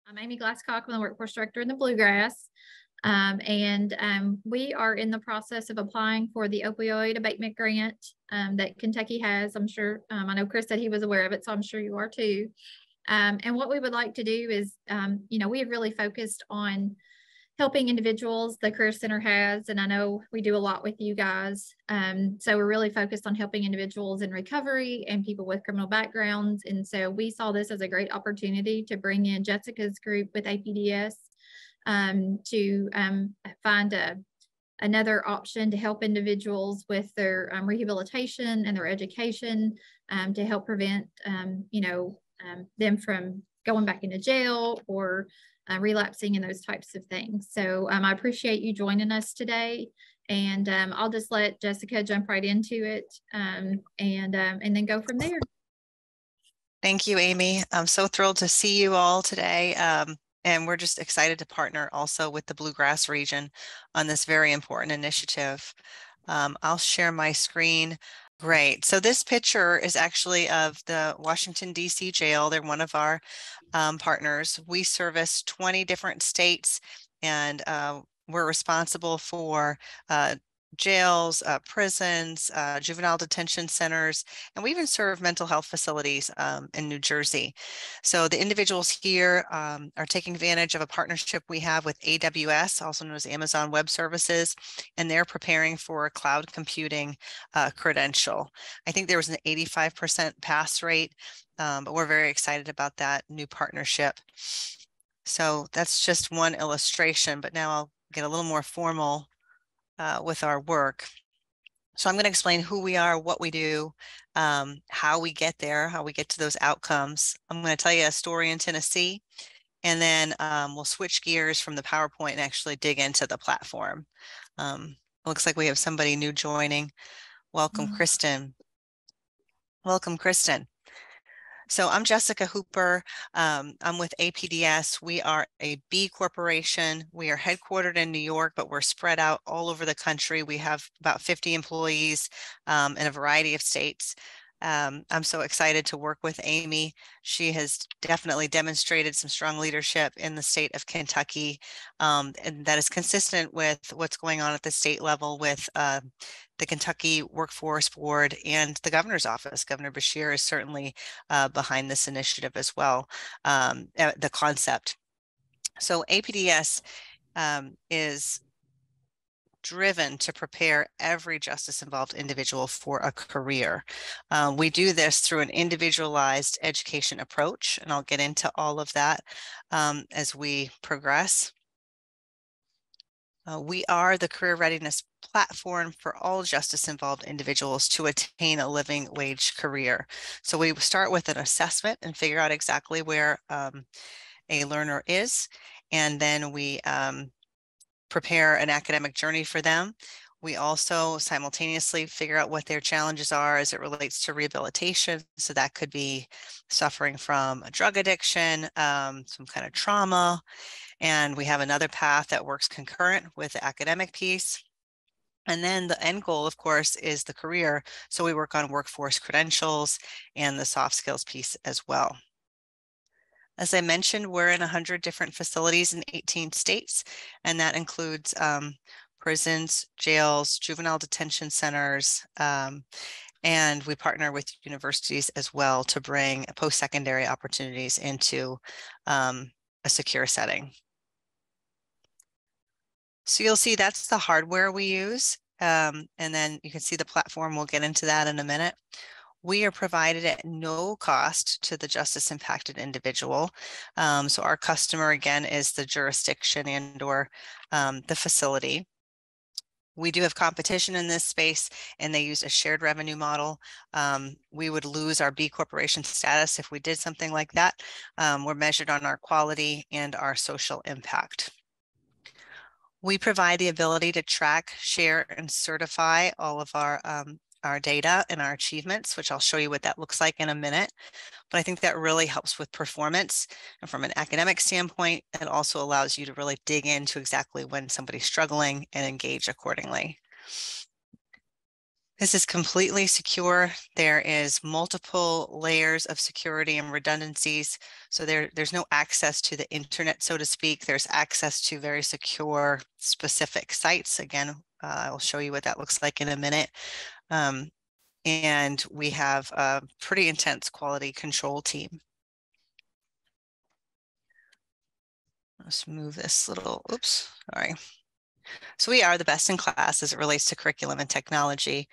I'm Amy Glasscock. I'm the workforce director in the Bluegrass. We are in the process of applying for the opioid abatement grant that Kentucky has. I'm sure, I know Chris said he was aware of it, so I'm sure you are too. And what we would like to do is, we have really focused on helping individuals. The Career Center has, and I know we do a lot with you guys. So we're really focused on helping individuals in recovery and people with criminal backgrounds. And so we saw this as a great opportunity to bring in Jessica's group with APDS to find another option to help individuals with their rehabilitation and their education to help prevent, them from going back into jail or relapsing and those types of things. So I appreciate you joining us today, and I'll just let Jessica jump right into it and then go from there. Thank you, Amy. I'm so thrilled to see you all today. And we're just excited to partner also with the Bluegrass region on this very important initiative. I'll share my screen. Great. So this picture is actually of the Washington, D.C. jail. They're one of our partners. We service 20 different states, and we're responsible for jails, prisons, juvenile detention centers, and we even serve mental health facilities in New Jersey. So the individuals here are taking advantage of a partnership we have with AWS, also known as Amazon Web Services, and they're preparing for a cloud computing credential. I think there was an 85% pass rate, but we're very excited about that new partnership. So that's just one illustration, but now I'll get a little more formal with our work. So I'm going to explain who we are, what we do, how we get there, how we get to those outcomes. I'm going to tell you a story in Tennessee, and then we'll switch gears from the PowerPoint and actually dig into the platform. Looks like we have somebody new joining. Welcome, Kristen. Welcome, Kristen. So I'm Jessica Hooper. I'm with APDS. We are a B corporation. We are headquartered in New York, but we're spread out all over the country. We have about 50 employees in a variety of states. I'm so excited to work with Amy. She has definitely demonstrated some strong leadership in the state of Kentucky, and that is consistent with what's going on at the state level with the Kentucky Workforce Board and the governor's office. Governor Beshear is certainly behind this initiative as well, the concept. So APDS is driven to prepare every justice-involved individual for a career. We do this through an individualized education approach, and I'll get into all of that as we progress. We are the career readiness platform for all justice-involved individuals to attain a living wage career. So we start with an assessment and figure out exactly where a learner is, and then we prepare an academic journey for them. We also simultaneously figure out what their challenges are as it relates to rehabilitation. So that could be suffering from a drug addiction, some kind of trauma. And we have another path that works concurrent with the academic piece. And then the end goal, of course, is the career. So we work on workforce credentials and the soft skills piece as well. As I mentioned, we're in 100 different facilities in 18 states, and that includes prisons, jails, juvenile detention centers, and we partner with universities as well to bring post-secondary opportunities into a secure setting. So you'll see that's the hardware we use, and then you can see the platform. We'll get into that in a minute. We are provided at no cost to the justice impacted individual. So our customer, again, is the jurisdiction and or the facility. We do have competition in this space, and they use a shared revenue model. We would lose our B corporation status if we did something like that. We're measured on our quality and our social impact. We provide the ability to track, share, and certify all of our data and our achievements, which I'll show you what that looks like in a minute. But I think that really helps with performance. And from an academic standpoint, it also allows you to really dig into exactly when somebody's struggling and engage accordingly. This is completely secure. There is multiple layers of security and redundancies. So there's no access to the internet, so to speak. There's access to very secure, specific sites. Again, I'll show you what that looks like in a minute. And we have a pretty intense quality control team. Let's move this little, oops, sorry. So we are the best in class as it relates to curriculum and technology,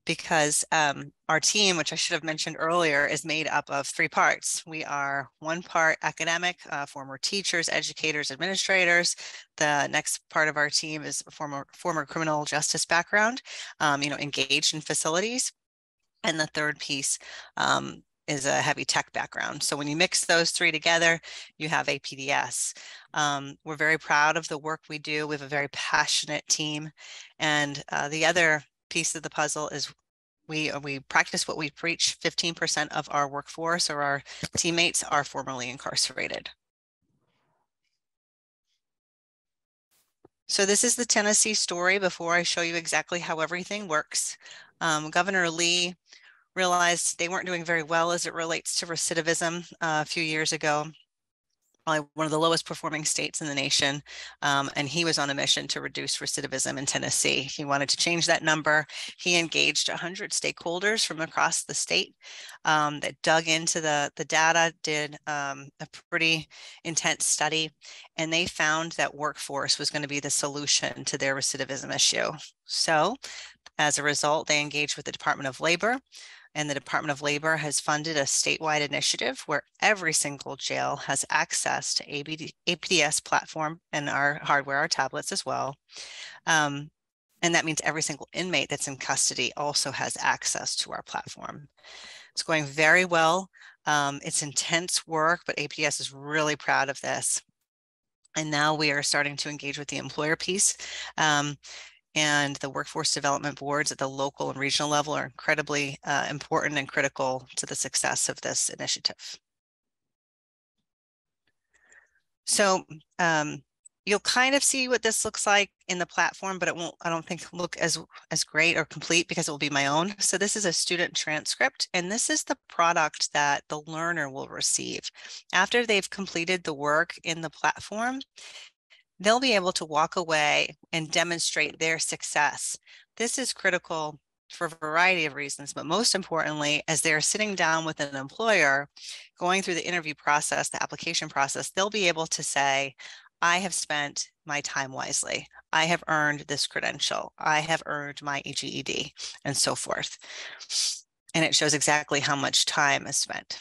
because our team, which I should have mentioned earlier, is made up of 3 parts. We are 1 part academic, former teachers, educators, administrators. The next part of our team is a former criminal justice background, engaged in facilities. And the third piece is a heavy tech background. So when you mix those 3 together, you have APDS. We're very proud of the work we do. We have a very passionate team. And the other piece of the puzzle is we practice what we preach. 15% of our workforce or our teammates are formerly incarcerated. So this is the Tennessee story before I show you exactly how everything works. Governor Lee realized they weren't doing very well as it relates to recidivism a few years ago. Probably one of the lowest performing states in the nation. And he was on a mission to reduce recidivism in Tennessee. He wanted to change that number. He engaged 100 stakeholders from across the state that dug into the data, did a pretty intense study, and they found that workforce was going to be the solution to their recidivism issue. So as a result, they engaged with the Department of Labor, and the Department of Labor has funded a statewide initiative where every single jail has access to APDS platform and our hardware, our tablets as well. And that means every single inmate that's in custody also has access to our platform. It's going very well. It's intense work, but APDS is really proud of this. And now we are starting to engage with the employer piece. And the workforce development boards at the local and regional level are incredibly important and critical to the success of this initiative. So you'll kind of see what this looks like in the platform, but it won't, I don't think, look as great or complete because it will be my own. So this is a student transcript, and this is the product that the learner will receive. After they've completed the work in the platform, they'll be able to walk away and demonstrate their success. This is critical for a variety of reasons, but most importantly, as they're sitting down with an employer, going through the interview process, the application process, they'll be able to say, I have spent my time wisely. I have earned this credential. I have earned my GED, and so forth. And it shows exactly how much time is spent.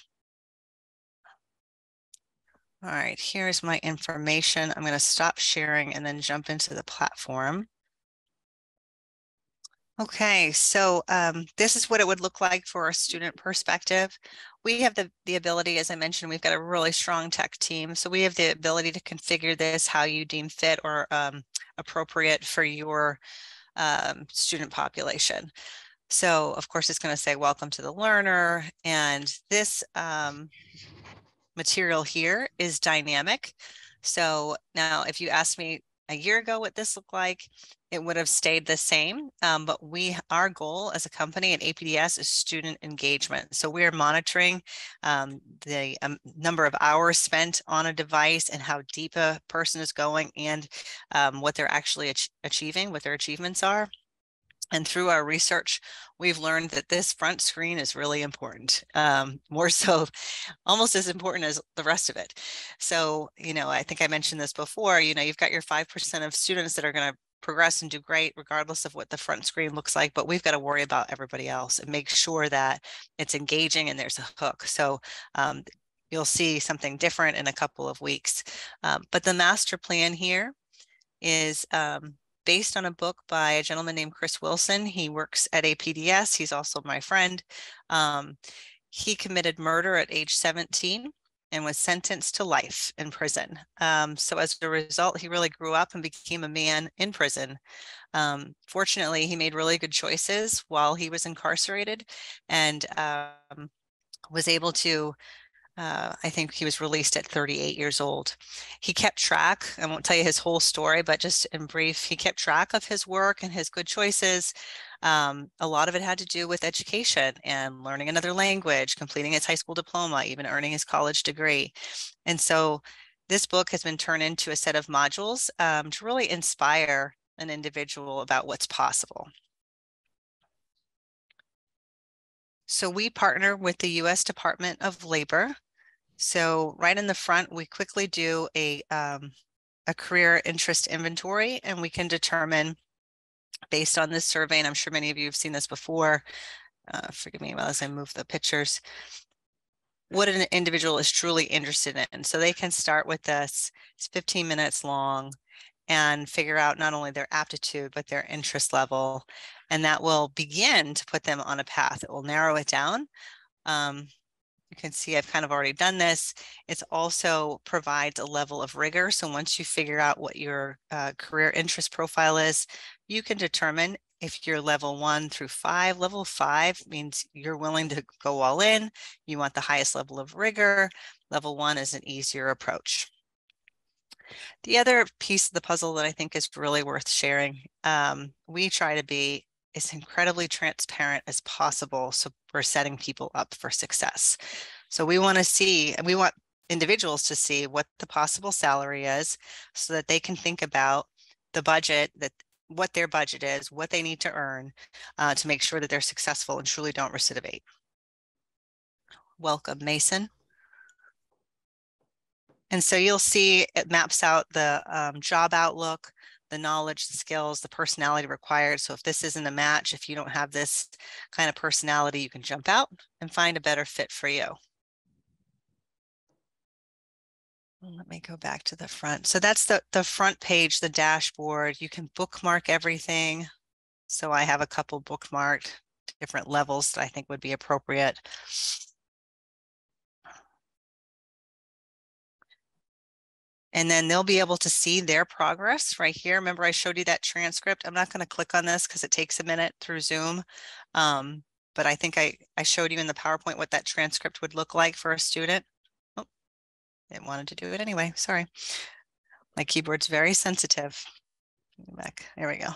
All right, here's my information. I'm going to stop sharing and then jump into the platform. Okay, so this is what it would look like for a student perspective. We have the ability, as I mentioned, we've got a really strong tech team. So we have the ability to configure this how you deem fit or appropriate for your student population. So of course, it's going to say, welcome to the learner. And this material here is dynamic. So now if you asked me a year ago what this looked like, it would have stayed the same. But our goal as a company at APDS is student engagement. So we are monitoring the number of hours spent on a device and how deep a person is going, and what they're actually achieving, what their achievements are. And through our research, we've learned that this front screen is really important, more so, almost as important as the rest of it. So, I think I mentioned this before, you've got your 5% of students that are going to progress and do great regardless of what the front screen looks like, but we've got to worry about everybody else and make sure that it's engaging and there's a hook. So you'll see something different in a couple of weeks. But the master plan here is based on a book by a gentleman named Chris Wilson. He works at APDS. He's also my friend. He committed murder at age 17 and was sentenced to life in prison. So as a result, he really grew up and became a man in prison. Fortunately, he made really good choices while he was incarcerated, and was able to I think he was released at 38 years old. He kept track, I won't tell you his whole story, but just in brief, he kept track of his work and his good choices. A lot of it had to do with education and learning another language, completing his high school diploma, even earning his college degree. And so this book has been turned into a set of modules to really inspire an individual about what's possible. So we partner with the U.S. Department of Labor. So right in the front, we quickly do a career interest inventory, and we can determine based on this survey, and I'm sure many of you have seen this before, forgive me as I move the pictures, what an individual is truly interested in. So they can start with this, it's 15 minutes long, and figure out not only their aptitude, but their interest level. And that will begin to put them on a path. It will narrow it down. You can see I've kind of already done this. It also provides a level of rigor. So once you figure out what your career interest profile is, you can determine if you're level 1 through 5. Level 5 means you're willing to go all in. You want the highest level of rigor. Level 1 is an easier approach. The other piece of the puzzle that I think is really worth sharing, we try to be as incredibly transparent as possible. So we're setting people up for success. So we want to see, and we want individuals to see what the possible salary is so that they can think about the budget, what their budget is, what they need to earn to make sure that they're successful and truly don't recidivate. Welcome, Mason. And so you'll see it maps out the job outlook, the knowledge, the skills, the personality required. So if this isn't a match, if you don't have this kind of personality, you can jump out and find a better fit for you. Let me go back to the front. So that's the front page, the dashboard. You can bookmark everything. So I have a couple bookmarked, different levels that I think would be appropriate. And then they'll be able to see their progress right here. Remember, I showed you that transcript. I'm not going to click on this because it takes a minute through Zoom. But I think I showed you in the PowerPoint what that transcript would look like for a student. Oh, it wanted to do it anyway. Sorry. My keyboard's very sensitive. Go back. There we go.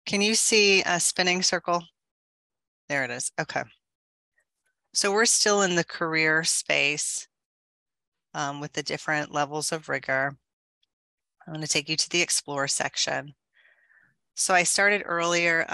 Can you see a spinning circle? There it is. Okay. So we're still in the career space with the different levels of rigor. I'm going to take you to the Explore section. So I started earlier,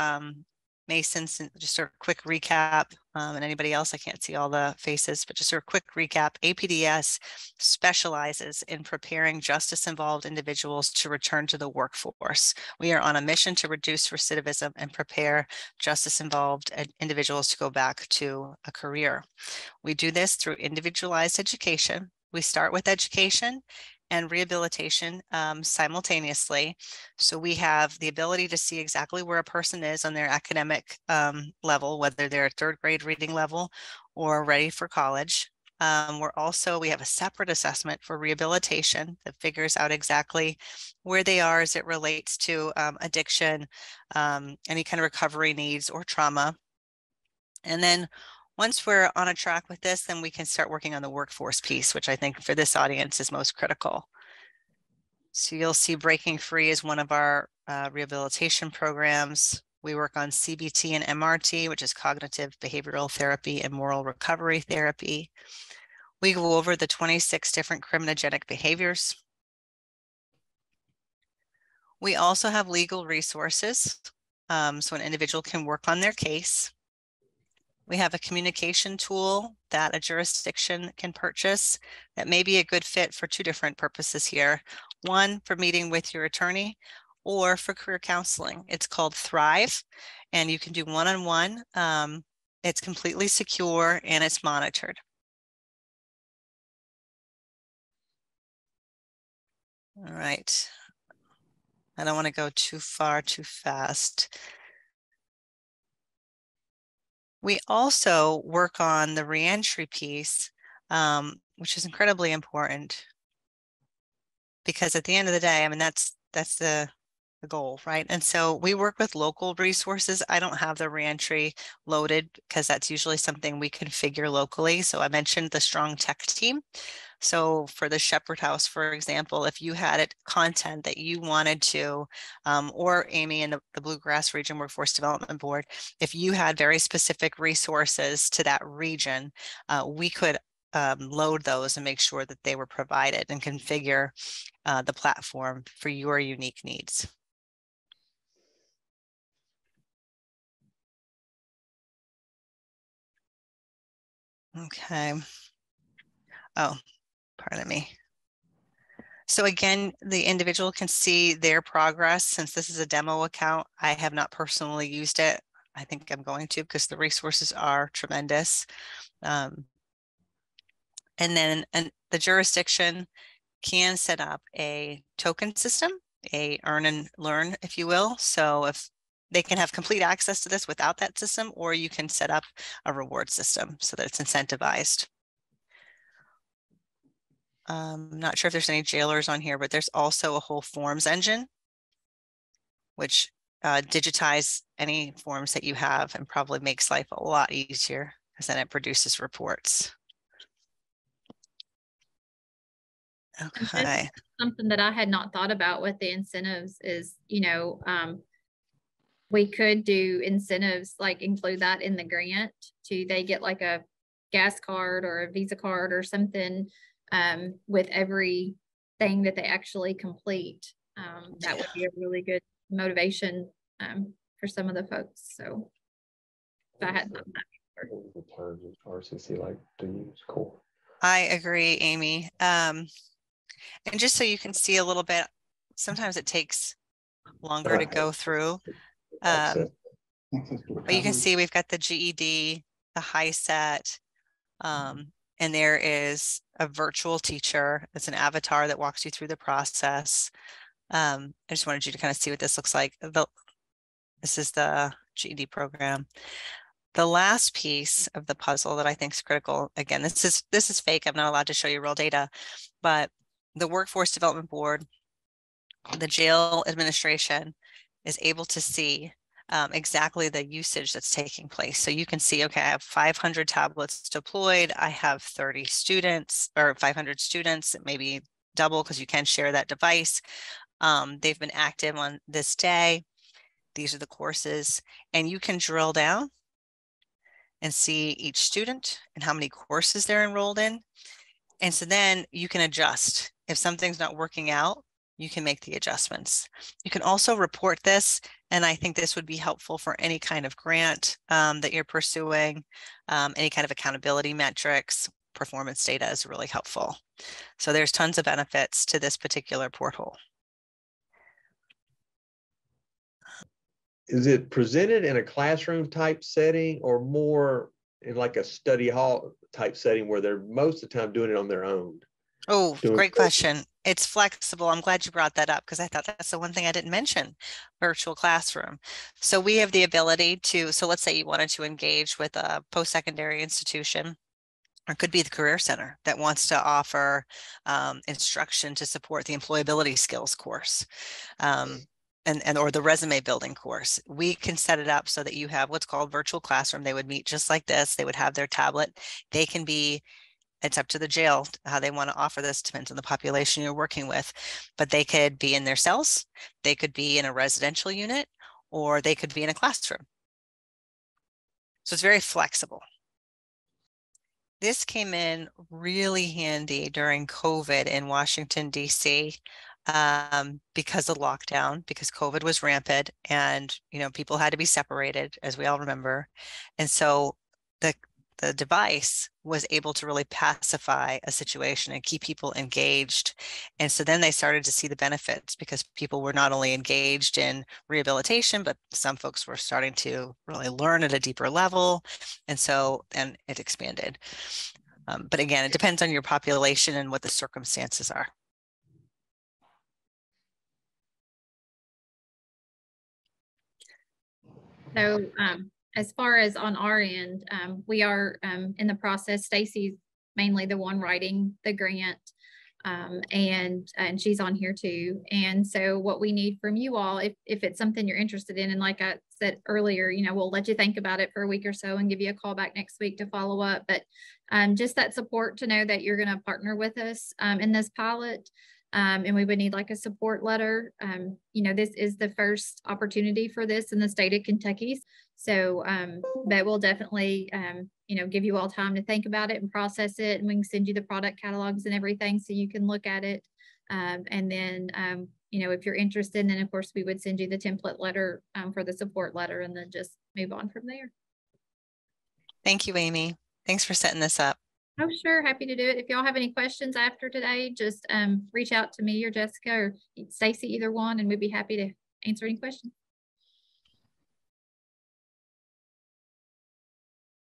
Mason, just a quick recap, and anybody else, I can't see all the faces, but just a quick recap. APDS specializes in preparing justice-involved individuals to return to the workforce. We are on a mission to reduce recidivism and prepare justice-involved individuals to go back to a career. We do this through individualized education. We start with education and rehabilitation simultaneously. So we have the ability to see exactly where a person is on their academic level, whether they're at 3rd grade reading level or ready for college. We have a separate assessment for rehabilitation that figures out exactly where they are as it relates to addiction, any kind of recovery needs or trauma. And then once we're on a track with this, then we can start working on the workforce piece, which I think for this audience is most critical. So you'll see Breaking Free is one of our rehabilitation programs. We work on CBT and MRT, which is cognitive behavioral therapy and moral recovery therapy. We go over the 26 different criminogenic behaviors. We also have legal resources, so an individual can work on their case. We have a communication tool that a jurisdiction can purchase that may be a good fit for 2 different purposes here. One, for meeting with your attorney, or for career counseling. It's called Thrive, and you can do one-on-one. It's completely secure and it's monitored. All right. I don't want to go too far too fast. We also work on the reentry piece, which is incredibly important because at the end of the day, I mean, that's the the goal, right? And so we work with local resources. I don't have the reentry loaded because that's usually something we configure locally. So I mentioned the strong tech team. So for the Shepherd House, for example, if you had content that you wanted to, or Amy in the Bluegrass Region Workforce Development Board, if you had very specific resources to that region, we could load those and make sure that they were provided and configure the platform for your unique needs. Okay. Oh, pardon me. So again, the individual can see their progress. Since this is a demo account, I have not personally used it. I think I'm going to because the resources are tremendous. And then the jurisdiction can set up a token system, a earn and learn, if you will. So if they can have complete access to this without that system, or you can set up a reward system so that it's incentivized. I'm not sure if there's any jailers on here, but there's also a whole forms engine, which digitize any forms that you have and probably makes life a lot easier because then it produces reports. Okay. Something that I had not thought about with the incentives is, you know, we could do incentives, like include that in the grant they get like a gas card or a Visa card or something with every thing that they actually complete. That would be a really good motivation for some of the folks. So I had done that before. Returns as RCC like to use. Cool. I agree, Amy. And just so you can see a little bit, sometimes it takes longer to go through. But you can see we've got the GED, the high set, and there is a virtual teacher. It's an avatar that walks you through the process. I just wanted you to kind of see what this looks like. This is the GED program. The last piece of the puzzle that I think is critical, again, this is fake. I'm not allowed to show you real data, but the Workforce Development Board, the jail administration is able to see exactly the usage that's taking place. So you can see, okay, I have 500 tablets deployed. I have 30 students or 500 students, maybe double because you can share that device. They've been active on this day. These are the courses, and you can drill down and see each student and how many courses they're enrolled in. And so then you can adjust. If something's not working out, you can make the adjustments. You can also report this, and I think this would be helpful for any kind of grant that you're pursuing, any kind of accountability metrics. Performance data is really helpful. So there's tons of benefits to this particular portal. Is it presented in a classroom type setting or more in like a study hall type setting where they're most of the time doing it on their own? Oh, great question. It's flexible. I'm glad you brought that up because I thought that's the one thing I didn't mention, virtual classroom. So we have the ability to, so let's say you wanted to engage with a post-secondary institution, or it could be the Career Center that wants to offer instruction to support the employability skills course. Or the resume building course. We can set it up so that you have what's called virtual classroom. They would meet just like this. They would have their tablet. They can be, it's up to the jail how they want to offer this, depends on the population you're working with, but they could be in their cells, they could be in a residential unit, or they could be in a classroom. So it's very flexible. This came in really handy during COVID in Washington, D.C. Because of lockdown, because COVID was rampant and, you know, people had to be separated, as we all remember. And so the device was able to really pacify a situation and keep people engaged. And so then they started to see the benefits because people were not only engaged in rehabilitation, but some folks were starting to really learn at a deeper level. And so, and it expanded. But again, it depends on your population and what the circumstances are. So as far as on our end, we are in the process. Stacy's mainly the one writing the grant. and she's on here too. And so what we need from you all, if it's something you're interested in, and like I said earlier, you know, we'll let you think about it for a week or so and give you a call back next week to follow up. But just that support to know that you're going to partner with us in this pilot. And we would need like a support letter. You know, this is the first opportunity for this in the state of Kentucky. So, but we'll definitely, you know, give you all time to think about it and process it. And we can send you the product catalogs and everything so you can look at it. And then, you know, if you're interested, then of course we would send you the template letter for the support letter and then just move on from there. Thank you, Amy. Thanks for setting this up. Oh, sure. Happy to do it. If y'all have any questions after today, just reach out to me or Jessica or Stacy, either one, and we'd be happy to answer any questions.